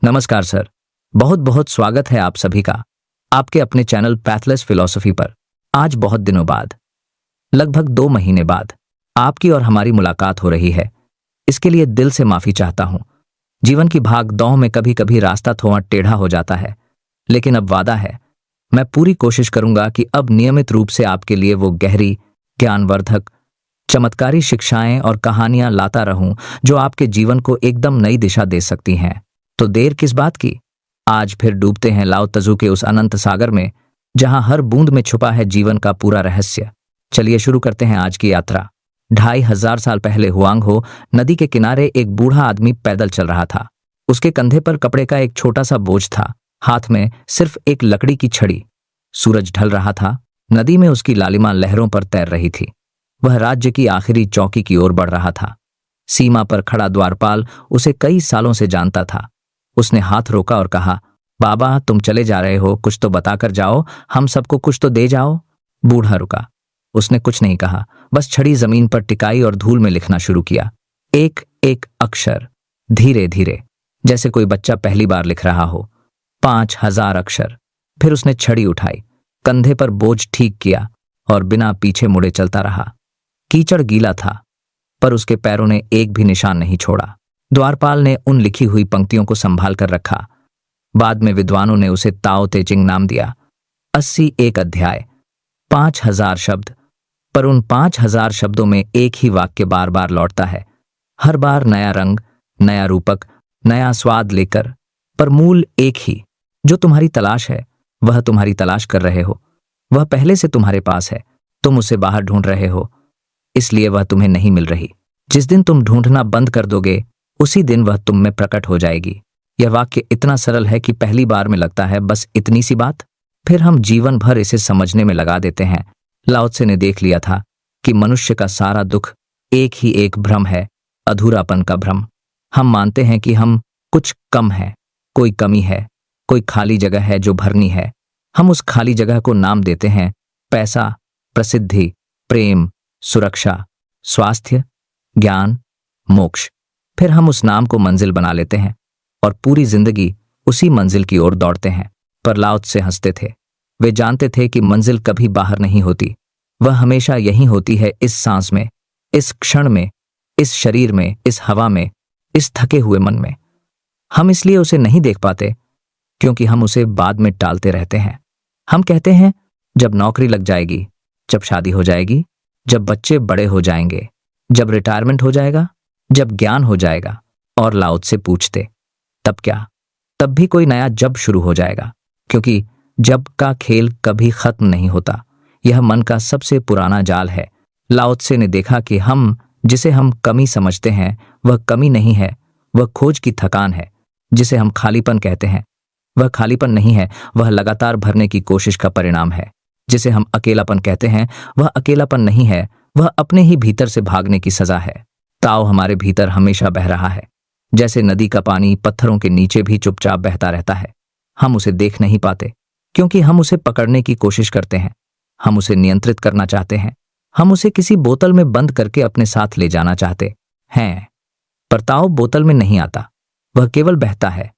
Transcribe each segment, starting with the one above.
नमस्कार सर। बहुत बहुत स्वागत है आप सभी का आपके अपने चैनल पैथलेस फिलॉसफी पर। आज बहुत दिनों बाद, लगभग 2 महीने बाद आपकी और हमारी मुलाकात हो रही है। इसके लिए दिल से माफी चाहता हूं। जीवन की भाग दौड़ में कभी कभी रास्ता थोड़ा टेढ़ा हो जाता है, लेकिन अब वादा है, मैं पूरी कोशिश करूंगा कि अब नियमित रूप से आपके लिए वो गहरी, ज्ञानवर्धक, चमत्कारी शिक्षाएं और कहानियां लाता रहूं जो आपके जीवन को एकदम नई दिशा दे सकती हैं। तो देर किस बात की, आज फिर डूबते हैं लाओ त्जू के उस अनंत सागर में जहां हर बूंद में छुपा है जीवन का पूरा रहस्य। चलिए शुरू करते हैं आज की यात्रा। 2500 साल पहले हुआंग हो नदी के किनारे एक बूढ़ा आदमी पैदल चल रहा था। उसके कंधे पर कपड़े का एक छोटा सा बोझ था, हाथ में सिर्फ एक लकड़ी की छड़ी। सूरज ढल रहा था, नदी में उसकी लालिमा लहरों पर तैर रही थी। वह राज्य की आखिरी चौकी की ओर बढ़ रहा था। सीमा पर खड़ा द्वारपाल उसे कई सालों से जानता था। उसने हाथ रोका और कहा, बाबा तुम चले जा रहे हो, कुछ तो बताकर जाओ, हम सबको कुछ तो दे जाओ। बूढ़ा रुका। उसने कुछ नहीं कहा, बस छड़ी जमीन पर टिकाई और धूल में लिखना शुरू किया। एक एक अक्षर, धीरे धीरे, जैसे कोई बच्चा पहली बार लिख रहा हो। 5000 अक्षर। फिर उसने छड़ी उठाई, कंधे पर बोझ ठीक किया और बिना पीछे मुड़े चलता रहा। कीचड़ गीला था, पर उसके पैरों ने एक भी निशान नहीं छोड़ा। द्वारपाल ने उन लिखी हुई पंक्तियों को संभाल कर रखा। बाद में विद्वानों ने उसे ताओ ते चिंग नाम दिया। 81 अध्याय, 5000 शब्द। पर उन 5000 शब्दों में एक ही वाक्य बार बार लौटता है, हर बार नया रंग, नया रूपक, नया स्वाद लेकर, पर मूल एक ही। जो तुम्हारी तलाश है वह तुम्हारी तलाश कर रहे हो, वह पहले से तुम्हारे पास है, तुम उसे बाहर ढूंढ रहे हो, इसलिए वह तुम्हें नहीं मिल रही। जिस दिन तुम ढूंढना बंद कर दोगे उसी दिन वह तुम में प्रकट हो जाएगी। यह वाक्य इतना सरल है कि पहली बार में लगता है बस इतनी सी बात, फिर हम जीवन भर इसे समझने में लगा देते हैं। लाओ त्से ने देख लिया था कि मनुष्य का सारा दुख एक ही एक भ्रम है, अधूरापन का भ्रम। हम मानते हैं कि हम कुछ कम है, कोई कमी है, कोई खाली जगह है जो भरनी है। हम उस खाली जगह को नाम देते हैं पैसा, प्रसिद्धि, प्रेम, सुरक्षा, स्वास्थ्य, ज्ञान, मोक्ष। फिर हम उस नाम को मंजिल बना लेते हैं और पूरी जिंदगी उसी मंजिल की ओर दौड़ते हैं। पर लाओ त्से हंसते थे। वे जानते थे कि मंजिल कभी बाहर नहीं होती, वह हमेशा यहीं होती है, इस सांस में, इस क्षण में, इस शरीर में, इस हवा में, इस थके हुए मन में। हम इसलिए उसे नहीं देख पाते क्योंकि हम उसे बाद में टालते रहते हैं। हम कहते हैं जब नौकरी लग जाएगी, जब शादी हो जाएगी, जब बच्चे बड़े हो जाएंगे, जब रिटायरमेंट हो जाएगा, जब ज्ञान हो जाएगा। और लाओ त्से पूछते, तब क्या? तब भी कोई नया जब शुरू हो जाएगा, क्योंकि जब का खेल कभी खत्म नहीं होता। यह मन का सबसे पुराना जाल है। लाओ त्से ने देखा कि जिसे हम कमी समझते हैं वह कमी नहीं है, वह खोज की थकान है। जिसे हम खालीपन कहते हैं वह खालीपन नहीं है, वह लगातार भरने की कोशिश का परिणाम है। जिसे हम अकेलापन कहते हैं वह अकेलापन नहीं है, वह अपने ही भीतर से भागने की सजा है। ताओ हमारे भीतर हमेशा बह रहा है, जैसे नदी का पानी पत्थरों के नीचे भी चुपचाप बहता रहता है। हम उसे देख नहीं पाते क्योंकि हम उसे पकड़ने की कोशिश करते हैं, हम उसे नियंत्रित करना चाहते हैं, हम उसे किसी बोतल में बंद करके अपने साथ ले जाना चाहते हैं। पर ताओ बोतल में नहीं आता, वह केवल बहता है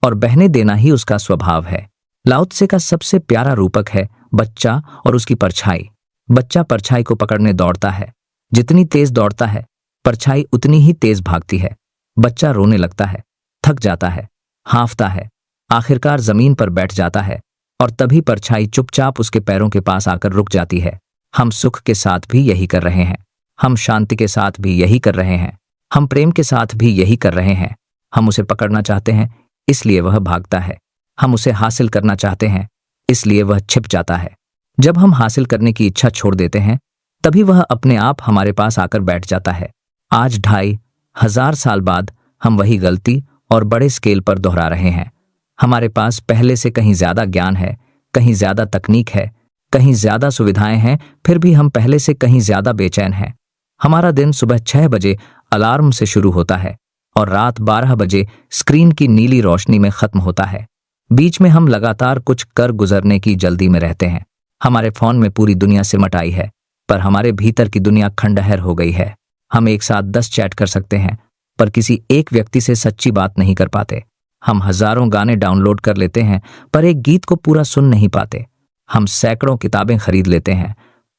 और बहने देना ही उसका स्वभाव है। लाओ त्से का सबसे प्यारा रूपक है बच्चा और उसकी परछाई। बच्चा परछाई को पकड़ने दौड़ता है, जितनी तेज दौड़ता है परछाई उतनी ही तेज भागती है। बच्चा रोने लगता है, थक जाता है, हाँफता है, आखिरकार जमीन पर बैठ जाता है और तभी परछाई चुपचाप उसके पैरों के पास आकर रुक जाती है। हम सुख के साथ भी यही कर रहे हैं, हम शांति के साथ भी यही कर रहे हैं, हम प्रेम के साथ भी यही कर रहे हैं। हम उसे पकड़ना चाहते हैं इसलिए वह भागता है, हम उसे हासिल करना चाहते हैं इसलिए वह छिप जाता है। जब हम हासिल करने की इच्छा छोड़ देते हैं तभी वह अपने आप हमारे पास आकर बैठ जाता है। आज 2500 साल बाद हम वही गलती और बड़े स्केल पर दोहरा रहे हैं। हमारे पास पहले से कहीं ज्यादा ज्ञान है, कहीं ज्यादा तकनीक है, कहीं ज्यादा सुविधाएं हैं, फिर भी हम पहले से कहीं ज्यादा बेचैन हैं। हमारा दिन सुबह 6 बजे अलार्म से शुरू होता है और रात 12 बजे स्क्रीन की नीली रोशनी में खत्म होता है। बीच में हम लगातार कुछ कर गुजरने की जल्दी में रहते हैं। हमारे फोन में पूरी दुनिया सिमट आई है, पर हमारे भीतर की दुनिया खंडहर हो गई है। हम एक साथ 10 चैट कर सकते हैं, पर किसी एक व्यक्ति से सच्ची बात नहीं कर पाते। हम हजारों गाने डाउनलोड कर लेते हैं पर एक गीत को पूरा सुन नहीं पाते। हम सैकड़ों किताबें खरीद लेते हैं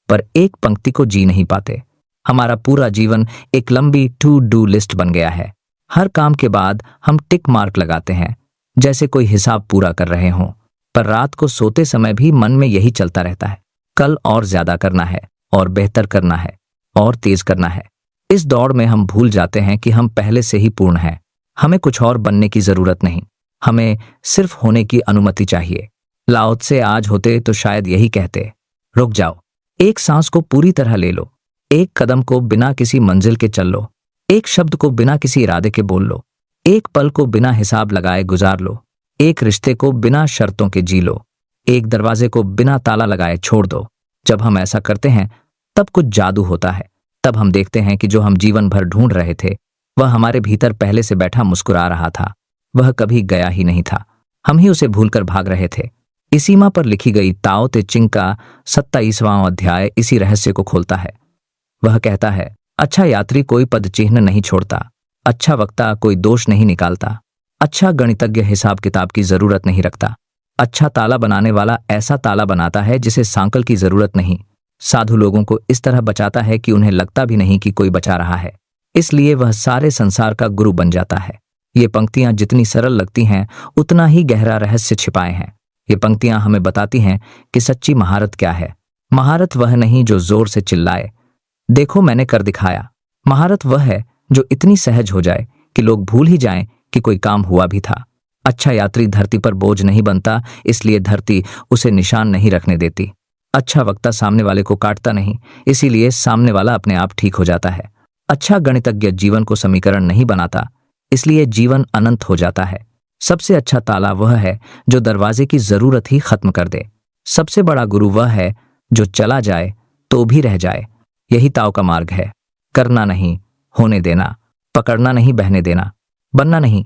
पर एक पंक्ति को जी नहीं पाते। हमारा पूरा जीवन एक लंबी टू डू लिस्ट बन गया है। हर काम के बाद हम टिक मार्क लगाते हैं जैसे कोई हिसाब पूरा कर रहे हों, पर रात को सोते समय भी मन में यही चलता रहता है, कल और ज्यादा करना है और बेहतर करना है और तेज करना है। इस दौड़ में हम भूल जाते हैं कि हम पहले से ही पूर्ण हैं। हमें कुछ और बनने की जरूरत नहीं, हमें सिर्फ होने की अनुमति चाहिए। लाओ त्से आज होते तो शायद यही कहते, रुक जाओ, एक सांस को पूरी तरह ले लो, एक कदम को बिना किसी मंजिल के चल लो, एक शब्द को बिना किसी इरादे के बोल लो, एक पल को बिना हिसाब लगाए गुजार लो, एक रिश्ते को बिना शर्तों के जी लो, एक दरवाजे को बिना ताला लगाए छोड़ दो। जब हम ऐसा करते हैं तब कुछ जादू होता है। तब हम देखते हैं कि जो हम जीवन भर ढूंढ रहे थे वह हमारे भीतर पहले से बैठा मुस्कुरा रहा था। वह कभी गया ही नहीं था, हम ही उसे भूलकर भाग रहे थे। इसीमा पर लिखी गई ताओ ते चिंग का 27वां अध्याय इसी रहस्य को खोलता है। वह कहता है, अच्छा यात्री कोई पद चिन्ह नहीं छोड़ता, अच्छा वक्ता कोई दोष नहीं निकालता, अच्छा गणितज्ञ हिसाब किताब की जरूरत नहीं रखता, अच्छा ताला बनाने वाला ऐसा ताला बनाता है जिसे सांकल की जरूरत नहीं, साधु लोगों को इस तरह बचाता है कि उन्हें लगता भी नहीं कि कोई बचा रहा है, इसलिए वह सारे संसार का गुरु बन जाता है। ये पंक्तियां जितनी सरल लगती हैं उतना ही गहरा रहस्य छिपाए हैं। ये पंक्तियां हमें बताती हैं कि सच्ची महारत क्या है। महारत वह नहीं जो जोर से चिल्लाए, देखो मैंने कर दिखाया। महारत वह है जो इतनी सहज हो जाए कि लोग भूल ही जाएं कि कोई काम हुआ भी था। अच्छा यात्री धरती पर बोझ नहीं बनता, इसलिए धरती उसे निशान नहीं रखने देती। अच्छा वक्ता सामने वाले को काटता नहीं, इसीलिए सामने वाला अपने आप ठीक हो जाता है। अच्छा गणितज्ञ जीवन को समीकरण नहीं बनाता, इसलिए जीवन अनंत हो जाता है। सबसे अच्छा ताला वह है जो दरवाजे की जरूरत ही खत्म कर दे। सबसे बड़ा गुरु वह है जो चला जाए तो भी रह जाए। यही ताओ का मार्ग है, करना नहीं, होने देना, पकड़ना नहीं, बहने देना, बनना नहीं,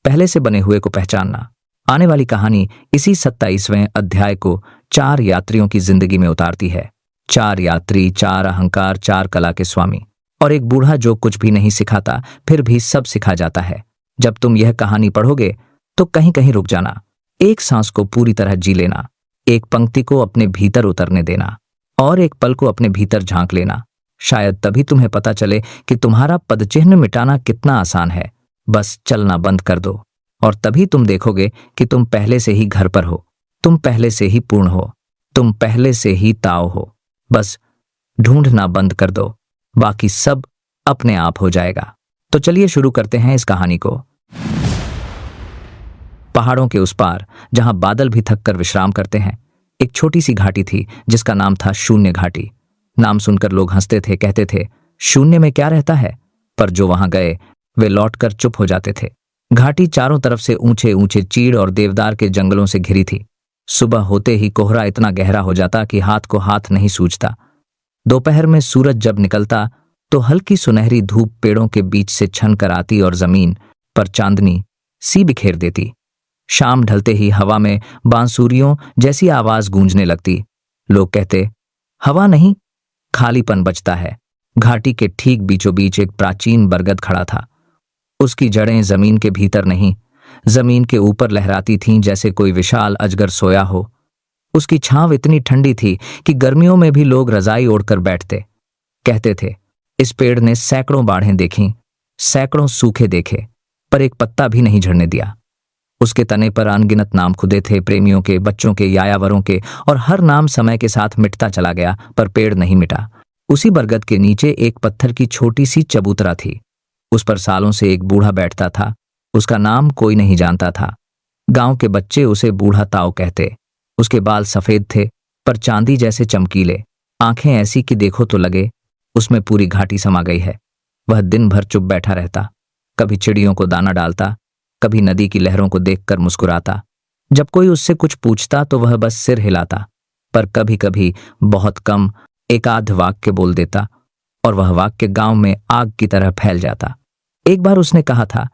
पहले से बने हुए को पहचानना। आने वाली कहानी इसी 27वें अध्याय को 4 यात्रियों की जिंदगी में उतारती है। 4 यात्री, 4 अहंकार, 4 कला के स्वामी और एक बूढ़ा जो कुछ भी नहीं सिखाता फिर भी सब सिखा जाता है। जब तुम यह कहानी पढ़ोगे तो कहीं कहीं रुक जाना, एक सांस को पूरी तरह जी लेना, एक पंक्ति को अपने भीतर उतरने देना और एक पल को अपने भीतर झांक लेना। शायद तभी तुम्हें पता चले कि तुम्हारा पदचिह्न मिटाना कितना आसान है। बस चलना बंद कर दो और तभी तुम देखोगे कि तुम पहले से ही घर पर हो, तुम पहले से ही पूर्ण हो, तुम पहले से ही ताओ हो। बस ढूंढना बंद कर दो, बाकी सब अपने आप हो जाएगा। तो चलिए शुरू करते हैं इस कहानी को। पहाड़ों के उस पार जहां बादल भी थक कर विश्राम करते हैं, एक छोटी सी घाटी थी जिसका नाम था शून्य घाटी। नाम सुनकर लोग हंसते थे, कहते थे शून्य में क्या रहता है, पर जो वहां गए वे लौटकर चुप हो जाते थे। घाटी चारों तरफ से ऊंचे ऊंचे चीड़ और देवदार के जंगलों से घिरी थी। सुबह होते ही कोहरा इतना गहरा हो जाता कि हाथ को हाथ नहीं सूझता। दोपहर में सूरज जब निकलता तो हल्की सुनहरी धूप पेड़ों के बीच से छन कर आती और जमीन पर चांदनी सी बिखेर देती। शाम ढलते ही हवा में बांसुरियों जैसी आवाज गूंजने लगती। लोग कहते हवा नहीं, खालीपन बचता है। घाटी के ठीक बीचों बीच एक प्राचीन बरगद खड़ा था। उसकी जड़ें जमीन के भीतर नहीं, जमीन के ऊपर लहराती थीं जैसे कोई विशाल अजगर सोया हो। उसकी छांव इतनी ठंडी थी कि गर्मियों में भी लोग रजाई ओढ़कर बैठते। कहते थे इस पेड़ ने सैकड़ों बाढ़ें देखीं, सैकड़ों सूखे देखे, पर एक पत्ता भी नहीं झड़ने दिया। उसके तने पर अनगिनत नाम खुदे थे, प्रेमियों के, बच्चों के, यायावरों के, और हर नाम समय के साथ मिटता चला गया, पर पेड़ नहीं मिटा। उसी बरगद के नीचे एक पत्थर की छोटी सी चबूतरा थी। उस पर सालों से एक बूढ़ा बैठता था। उसका नाम कोई नहीं जानता था। गांव के बच्चे उसे बूढ़ा ताओ कहते। उसके बाल सफेद थे पर चांदी जैसे चमकीले, आंखें ऐसी कि देखो तो लगे उसमें पूरी घाटी समा गई है। वह दिन भर चुप बैठा रहता, कभी चिड़ियों को दाना डालता, कभी नदी की लहरों को देखकर मुस्कुराता। जब कोई उससे कुछ पूछता तो वह बस सिर हिलाता, पर कभी कभी बहुत कम एक आध वाक्य बोल देता और वह वाक्य गांव में आग की तरह फैल जाता। एक बार उसने कहा था,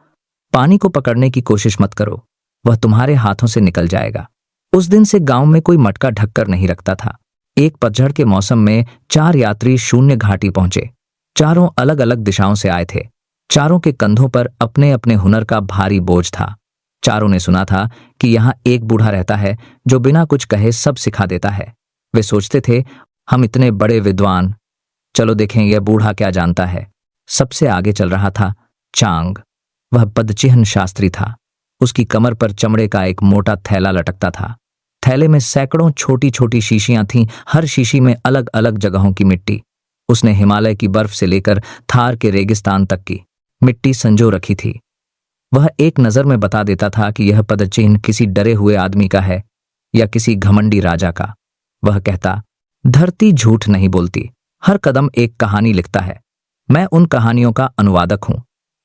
पानी को पकड़ने की कोशिश मत करो, वह तुम्हारे हाथों से निकल जाएगा। उस दिन से गांव में कोई मटका ढककर नहीं रखता था। एक पतझड़ के मौसम में 4 यात्री शून्य घाटी पहुंचे। चारों अलग अलग दिशाओं से आए थे। चारों के कंधों पर अपने अपने हुनर का भारी बोझ था। चारों ने सुना था कि यहाँ एक बूढ़ा रहता है जो बिना कुछ कहे सब सिखा देता है। वे सोचते थे, हम इतने बड़े विद्वान, चलो देखें यह बूढ़ा क्या जानता है। सबसे आगे चल रहा था चांग। वह पदचिह्न शास्त्री था। उसकी कमर पर चमड़े का एक मोटा थैला लटकता था। थैले में सैकड़ों छोटी छोटी शीशियां थीं, हर शीशी में अलग अलग जगहों की मिट्टी। उसने हिमालय की बर्फ से लेकर थार के रेगिस्तान तक की मिट्टी संजो रखी थी। वह एक नजर में बता देता था कि यह पदचिह्न किसी डरे हुए आदमी का है या किसी घमंडी राजा का। वह कहता, धरती झूठ नहीं बोलती, हर कदम एक कहानी लिखता है। मैं उन कहानियों का अनुवादक हूं।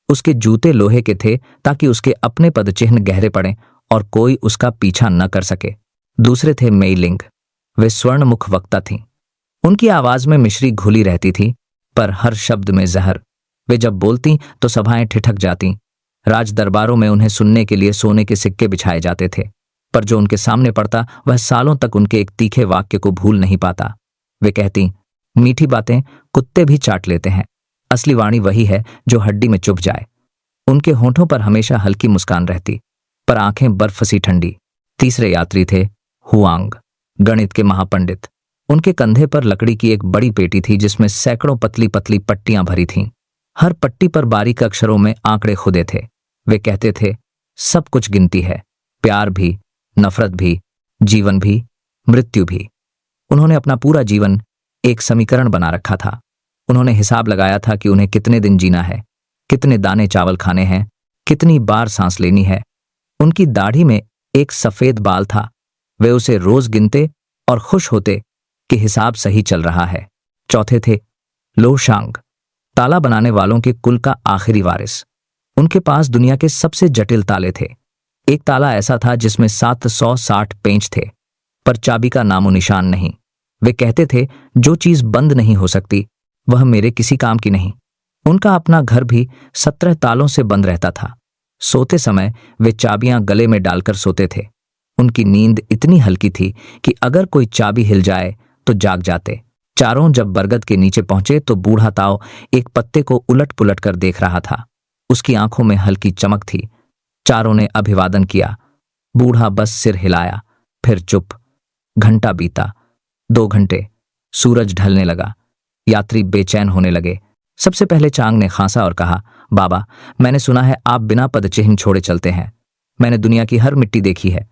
उसके जूते लोहे के थे ताकि उसके अपने पदचिह्न गहरे पड़ें और कोई उसका पीछा न कर सके। दूसरे थे मेईलिंग। वे स्वर्णमुख वक्ता थीं। उनकी आवाज में मिश्री घुली रहती थी, पर हर शब्द में जहर। वे जब बोलती तो सभाएं ठिठक जातीं। राज दरबारों में उन्हें सुनने के लिए सोने के सिक्के बिछाए जाते थे, पर जो उनके सामने पड़ता वह सालों तक उनके एक तीखे वाक्य को भूल नहीं पाता। वे कहती, मीठी बातें कुत्ते भी चाट लेते हैं, असली वाणी वही है जो हड्डी में चुभ जाए। उनके होठों पर हमेशा हल्की मुस्कान रहती, पर आंखें बर्फ सी ठंडी। तीसरे यात्री थे हुआंग, गणित के महापंडित। उनके कंधे पर लकड़ी की एक बड़ी पेटी थी जिसमें सैकड़ों पतली पतली पट्टियां भरी थीं। हर पट्टी पर बारीक अक्षरों में आंकड़े खुदे थे। वे कहते थे, सब कुछ गिनती है, प्यार भी, नफरत भी, जीवन भी, मृत्यु भी। उन्होंने अपना पूरा जीवन एक समीकरण बना रखा था। उन्होंने हिसाब लगाया था कि उन्हें कितने दिन जीना है, कितने दाने चावल खाने हैं, कितनी बार सांस लेनी है। उनकी दाढ़ी में एक सफेद बाल था। वे उसे रोज गिनते और खुश होते कि हिसाब सही चल रहा है। चौथे थे लो शांग, ताला बनाने वालों के कुल का आखिरी वारिस। उनके पास दुनिया के सबसे जटिल ताले थे। एक ताला ऐसा था जिसमें 760 पेंच थे, पर चाबी का नामो निशान नहीं। वे कहते थे, जो चीज बंद नहीं हो सकती वह मेरे किसी काम की नहीं। उनका अपना घर भी 17 तालों से बंद रहता था। सोते समय वे चाबियां गले में डालकर सोते थे। उनकी नींद इतनी हल्की थी कि अगर कोई चाबी हिल जाए तो जाग जाते। चारों जब बरगद के नीचे पहुंचे तो बूढ़ा ताऊ एक पत्ते को उलट पुलट कर देख रहा था। उसकी आंखों में हल्की चमक थी। चारों ने अभिवादन किया। बूढ़ा बस सिर हिलाया, फिर चुप। घंटा बीता, 2 घंटे। सूरज ढलने लगा। यात्री बेचैन होने लगे। सबसे पहले चांग ने खांसा और कहा, बाबा, मैंने सुना है आप बिना पदचिह्न छोड़े चलते हैं। मैंने दुनिया की हर मिट्टी देखी है।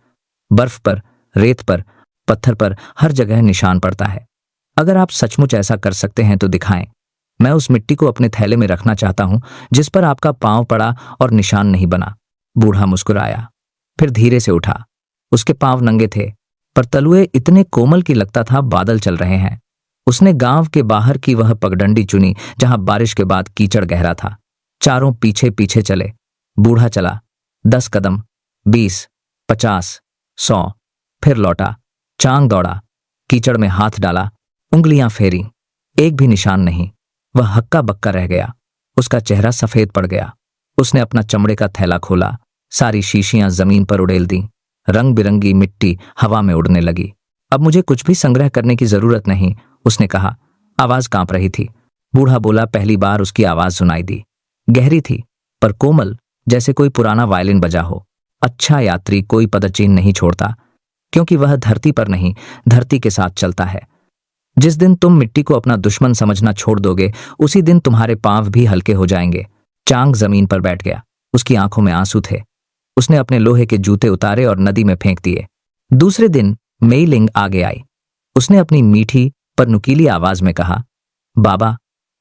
बर्फ पर, रेत पर, पत्थर पर, हर जगह निशान पड़ता है। अगर आप सचमुच ऐसा कर सकते हैं तो दिखाएं। मैं उस मिट्टी को अपने थैले में रखना चाहता हूं जिस पर आपका पांव पड़ा और निशान नहीं बना। बूढ़ा मुस्कुराया, फिर धीरे से उठा। उसके पांव नंगे थे, पर तलुए इतने कोमल कि लगता था बादल चल रहे हैं। उसने गांव के बाहर की वह पगडंडी चुनी जहां बारिश के बाद कीचड़ गहरा था। चारों पीछे पीछे चले। बूढ़ा चला, 10 कदम, 20, 50, 100, फिर लौटा। चांग दौड़ा, कीचड़ में हाथ डाला, उंगलियां फेरी, एक भी निशान नहीं। वह हक्का बक्का रह गया। उसका चेहरा सफेद पड़ गया। उसने अपना चमड़े का थैला खोला। सारी शीशियां जमीन पर उड़ेल दी। रंग बिरंगी मिट्टी हवा में उड़ने लगी। अब मुझे कुछ भी संग्रह करने की जरूरत नहीं, उसने कहा। आवाज कांप रही थी। बूढ़ा बोला, पहली बार उसकी आवाज सुनाई दी। गहरी थी, पर कोमल, जैसे कोई पुराना वायलिन बजा हो। अच्छा यात्री कोई पदचिह्न नहीं छोड़ता, क्योंकि वह धरती पर नहीं, धरती के साथ चलता है। जिस दिन तुम मिट्टी को अपना दुश्मन समझना छोड़ दोगे, उसी दिन तुम्हारे पांव भी हल्के हो जाएंगे। चांग जमीन पर बैठ गया। उसकी आंखों में आंसू थे। उसने अपने लोहे के जूते उतारे और नदी में फेंक दिए। दूसरे दिन मेईलिंग आगे आई। उसने अपनी मीठी पर नुकीली आवाज में कहा, बाबा,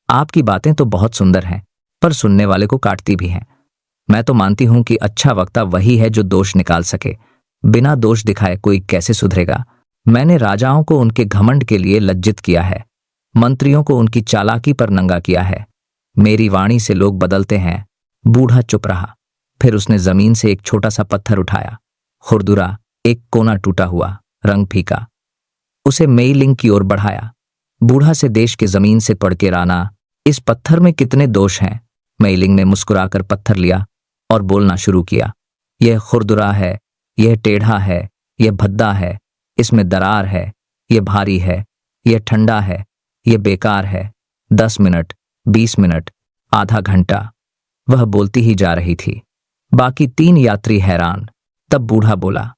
आपकी बातें तो बहुत सुंदर हैं, पर सुनने वाले को काटती भी हैं। मैं तो मानती हूं कि अच्छा वक्ता वही है जो दोष निकाल सके। बिना दोष दिखाए कोई कैसे सुधरेगा। मैंने राजाओं को उनके घमंड के लिए लज्जित किया है, मंत्रियों को उनकी चालाकी पर नंगा किया है। मेरी वाणी से लोग बदलते हैं। बूढ़ा चुप रहा। फिर उसने जमीन से एक छोटा सा पत्थर उठाया। खुरदुरा, एक कोना टूटा हुआ, रंग फीका। उसे मेईलिंग की ओर बढ़ाया। बूढ़ा से देश के जमीन से पढ़ के राना, इस पत्थर में कितने दोष हैं। मेईलिंग ने मुस्कुराकर पत्थर लिया और बोलना शुरू किया। यह खुरदुरा है, यह टेढ़ा है, यह भद्दा है, इसमें दरार है, यह भारी है, यह ठंडा है, यह बेकार है। 10 मिनट, 20 मिनट, आधा घंटा। वह बोलती ही जा रही थी। बाकी 3 यात्री हैरान। तब बूढ़ा बोला,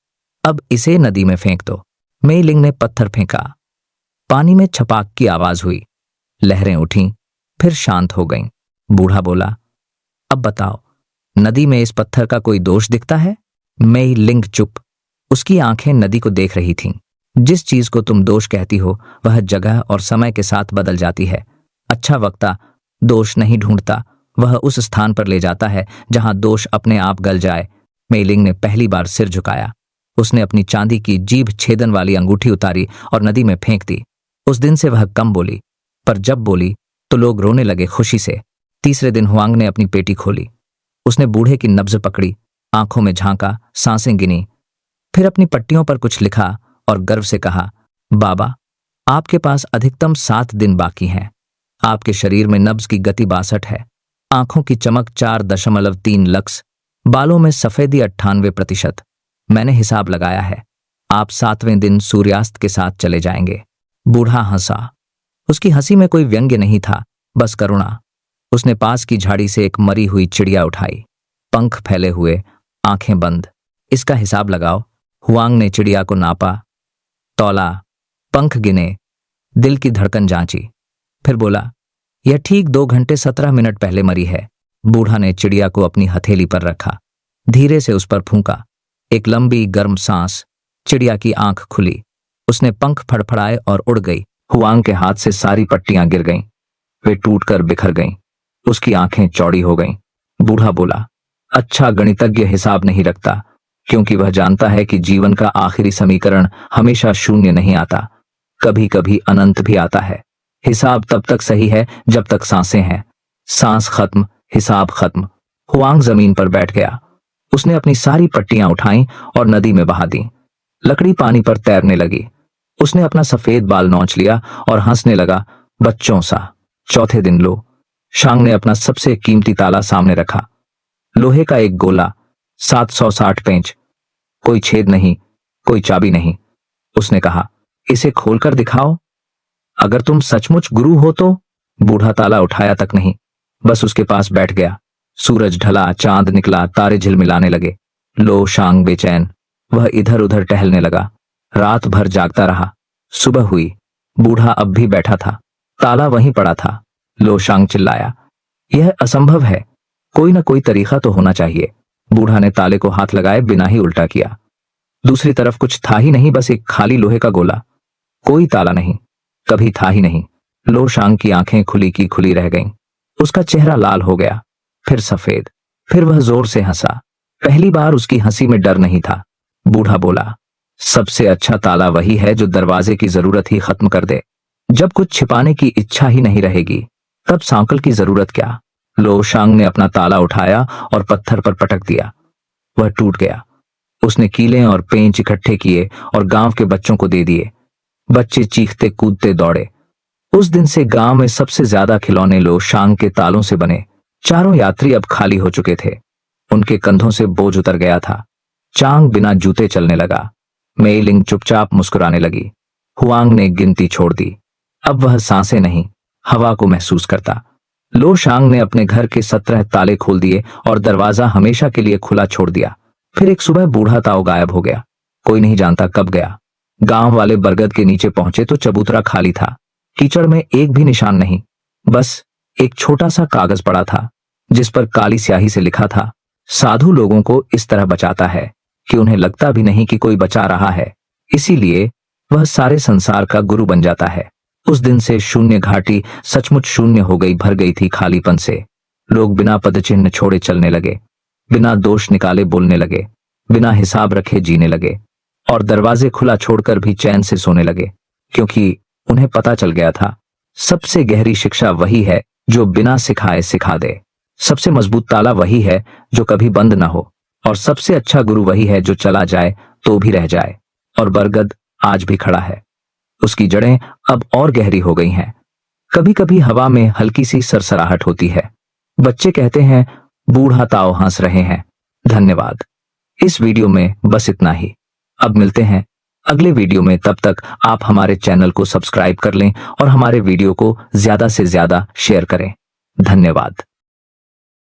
अब इसे नदी में फेंक दो। मेई लिंग ने पत्थर फेंका। पानी में छपाक की आवाज हुई। लहरें उठीं, फिर शांत हो गईं। बूढ़ा बोला, अब बताओ, नदी में इस पत्थर का कोई दोष दिखता है? मेई लिंग चुप। उसकी आंखें नदी को देख रही थीं। जिस चीज को तुम दोष कहती हो वह जगह और समय के साथ बदल जाती है। अच्छा वक्ता दोष नहीं ढूंढता, वह उस स्थान पर ले जाता है जहां दोष अपने आप गल जाए। मेई लिंग ने पहली बार सिर झुकाया। उसने अपनी चांदी की जीभ छेदन वाली अंगूठी उतारी और नदी में फेंक दी। उस दिन से वह कम बोली, पर जब बोली तो लोग रोने लगे खुशी से। तीसरे दिन हुआंग ने अपनी पेटी खोली। उसने बूढ़े की नब्ज पकड़ी, आंखों में झांका, सांसें गिनी, फिर अपनी पट्टियों पर कुछ लिखा और गर्व से कहा, बाबा, आपके पास अधिकतम 7 दिन बाकी हैं। आपके शरीर में नब्ज की गति 62 है, आंखों की चमक 4.3 लक्स, बालों में सफेदी 98%। मैंने हिसाब लगाया है, आप 7वें दिन सूर्यास्त के साथ चले जाएंगे। बूढ़ा हंसा। उसकी हंसी में कोई व्यंग्य नहीं था, बस करुणा। उसने पास की झाड़ी से एक मरी हुई चिड़िया उठाई, पंख फैले हुए, आंखें बंद। इसका हिसाब लगाओ। हुआंग ने चिड़िया को नापा, तौला, पंख गिने, दिल की धड़कन जांची, फिर बोला, यह ठीक 2 घंटे 17 मिनट पहले मरी है। बूढ़ा ने चिड़िया को अपनी हथेली पर रखा, धीरे से उस पर फूंका। एक लंबी गर्म सांस। चिड़िया की आंख खुली, उसने पंख फड़फड़ाए और उड़ गई। हुआंग के हाथ से सारी पट्टियां गिर गईं, वे टूटकर बिखर गईं। उसकी आंखें चौड़ी हो गईं। बूढ़ा बोला, अच्छा गणितज्ञ हिसाब नहीं रखता, क्योंकि वह जानता है कि जीवन का आखिरी समीकरण हमेशा शून्य नहीं आता, कभी कभी अनंत भी आता है। हिसाब तब तक सही है जब तक सांसें हैं। सांस खत्म, हिसाब खत्म। हुआंग जमीन पर बैठ गया। उसने अपनी सारी पट्टियां उठाईं और नदी में बहा दी। लकड़ी पानी पर तैरने लगी। उसने अपना सफेद बाल नोच लिया और हंसने लगा, बच्चों सा। चौथे दिन लो शांग ने अपना सबसे कीमती ताला सामने रखा। लोहे का एक गोला, 760 पेंच, कोई छेद नहीं, कोई चाबी नहीं। उसने कहा, इसे खोलकर दिखाओ। अगर तुम सचमुच गुरु हो तो। बूढ़ा ताला उठाया तक नहीं, बस उसके पास बैठ गया। सूरज ढला, चांद निकला, तारे झिलमिलाने लगे। लो शांग बेचैन, वह इधर उधर टहलने लगा। रात भर जागता रहा। सुबह हुई, बूढ़ा अब भी बैठा था, ताला वहीं पड़ा था। लो शांग चिल्लाया, यह असंभव है, कोई ना कोई तरीका तो होना चाहिए। बूढ़ा ने ताले को हाथ लगाए बिना ही उल्टा किया। दूसरी तरफ कुछ था ही नहीं, बस एक खाली लोहे का गोला। कोई ताला नहीं, कभी था ही नहीं। लो शांग की आंखें खुली की खुली रह गईं। उसका चेहरा लाल हो गया, फिर सफेद, फिर वह जोर से हंसा। पहली बार उसकी हंसी में डर नहीं था। बूढ़ा बोला, सबसे अच्छा ताला वही है जो दरवाजे की जरूरत ही खत्म कर दे। जब कुछ छिपाने की इच्छा ही नहीं रहेगी, तब सांकल की जरूरत क्या। लो शांग ने अपना ताला उठाया और पत्थर पर पटक दिया। वह टूट गया। उसने कीलें और पेंच इकट्ठे किए और गांव के बच्चों को दे दिए। बच्चे चीखते कूदते दौड़े। उस दिन से गांव में सबसे ज्यादा खिलौने लो शांग के तालों से बने। चारों यात्री अब खाली हो चुके थे। उनके कंधों से बोझ उतर गया था। चांग बिना जूते चलने लगा। मेई लिंग चुपचाप मुस्कुराने लगी। हुआंग ने गिनती छोड़ दी। अब वह सांसें नहीं, हवा को महसूस करता। लो शांग ने अपने घर के 17 ताले खोल दिए और दरवाजा हमेशा के लिए खुला छोड़ दिया। फिर एक सुबह बूढ़ा ताऊ गायब हो गया। कोई नहीं जानता कब गया। गांव वाले बरगद के नीचे पहुंचे तो चबूतरा खाली था। कीचड़ में एक भी निशान नहीं, बस एक छोटा सा कागज पड़ा था जिस पर काली स्याही से लिखा था, साधु लोगों को इस तरह बचाता है कि उन्हें लगता भी नहीं कि कोई बचा रहा है, इसीलिए वह सारे संसार का गुरु बन जाता है। उस दिन से शून्य घाटी सचमुच शून्य हो गई, भर गई थी खालीपन से। लोग बिना पदचिन्ह छोड़े चलने लगे, बिना दोष निकाले बोलने लगे, बिना हिसाब रखे जीने लगे, और दरवाजे खुला छोड़कर भी चैन से सोने लगे, क्योंकि उन्हें पता चल गया था सबसे गहरी शिक्षा वही है जो बिना सिखाए सिखा दे। सबसे मजबूत ताला वही है जो कभी बंद ना हो, और सबसे अच्छा गुरु वही है जो चला जाए तो भी रह जाए। और बरगद आज भी खड़ा है। उसकी जड़ें अब और गहरी हो गई हैं। कभी कभी हवा में हल्की सी सरसराहट होती है। बच्चे कहते हैं, बूढ़ा ताऊ हंस रहे हैं। धन्यवाद। इस वीडियो में बस इतना ही। अब मिलते हैं अगले वीडियो में। तब तक आप हमारे चैनल को सब्सक्राइब कर लें और हमारे वीडियो को ज्यादा से ज्यादा शेयर करें। धन्यवाद।